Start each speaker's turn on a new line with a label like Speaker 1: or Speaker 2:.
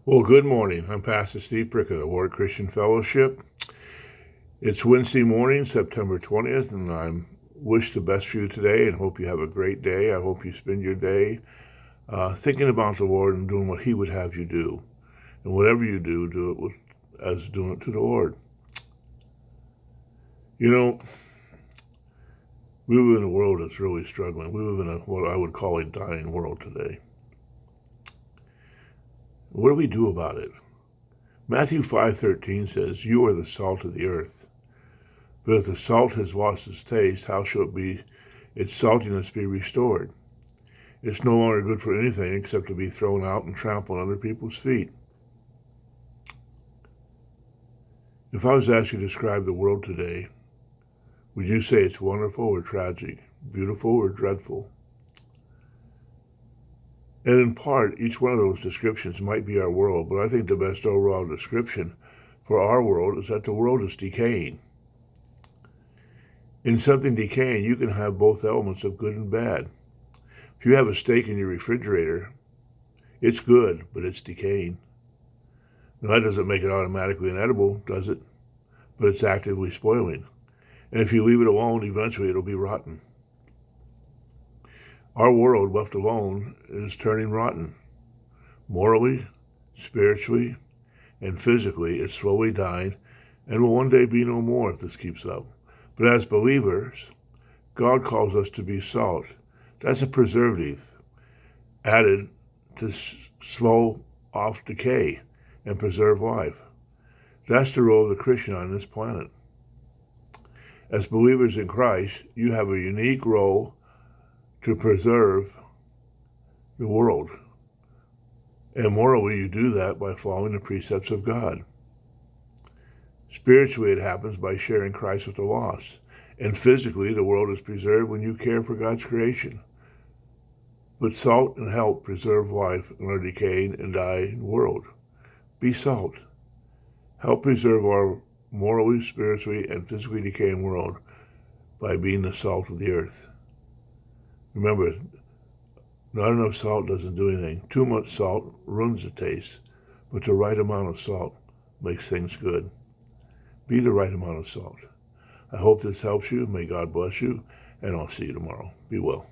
Speaker 1: Well, good morning. I'm Pastor Steve Prick of the Ward Christian Fellowship. It's Wednesday morning, September 20th, and I wish the best for you today and hope you have a great day. I hope you spend your day thinking about the Lord and doing what He would have you do. And whatever you do, do it as doing it to the Lord. You know, we live in a world that's really struggling. We live in what I would call a dying world today. What do we do about it? Matthew 5:13 says, "You are the salt of the earth. But if the salt has lost its taste, how shall its saltiness be restored? It's no longer good for anything except to be thrown out and trampled under people's feet." If I was asked you to describe the world today, would you say it's wonderful or tragic, beautiful or dreadful? And in part, each one of those descriptions might be our world, but I think the best overall description for our world is that the world is decaying. In something decaying, you can have both elements of good and bad. If you have a steak in your refrigerator, it's good, but it's decaying. Now, that doesn't make it automatically inedible, does it? But it's actively spoiling. And if you leave it alone, eventually it'll be rotten. Our world, left alone, is turning rotten. Morally, spiritually, and physically, it's slowly dying and will one day be no more if this keeps up. But as believers, God calls us to be salt. That's a preservative added to slow off decay and preserve life. That's the role of the Christian on this planet. As believers in Christ, you have a unique role to preserve the world. And morally, you do that by following the precepts of God. Spiritually, it happens by sharing Christ with the lost. And physically, the world is preserved when you care for God's creation. But salt and help preserve life in our decaying and dying world. Be salt. Help preserve our morally, spiritually, and physically decaying world by being the salt of the earth. Remember, not enough salt doesn't do anything. Too much salt ruins the taste, but the right amount of salt makes things good. Be the right amount of salt. I hope this helps you. May God bless you, and I'll see you tomorrow. Be well.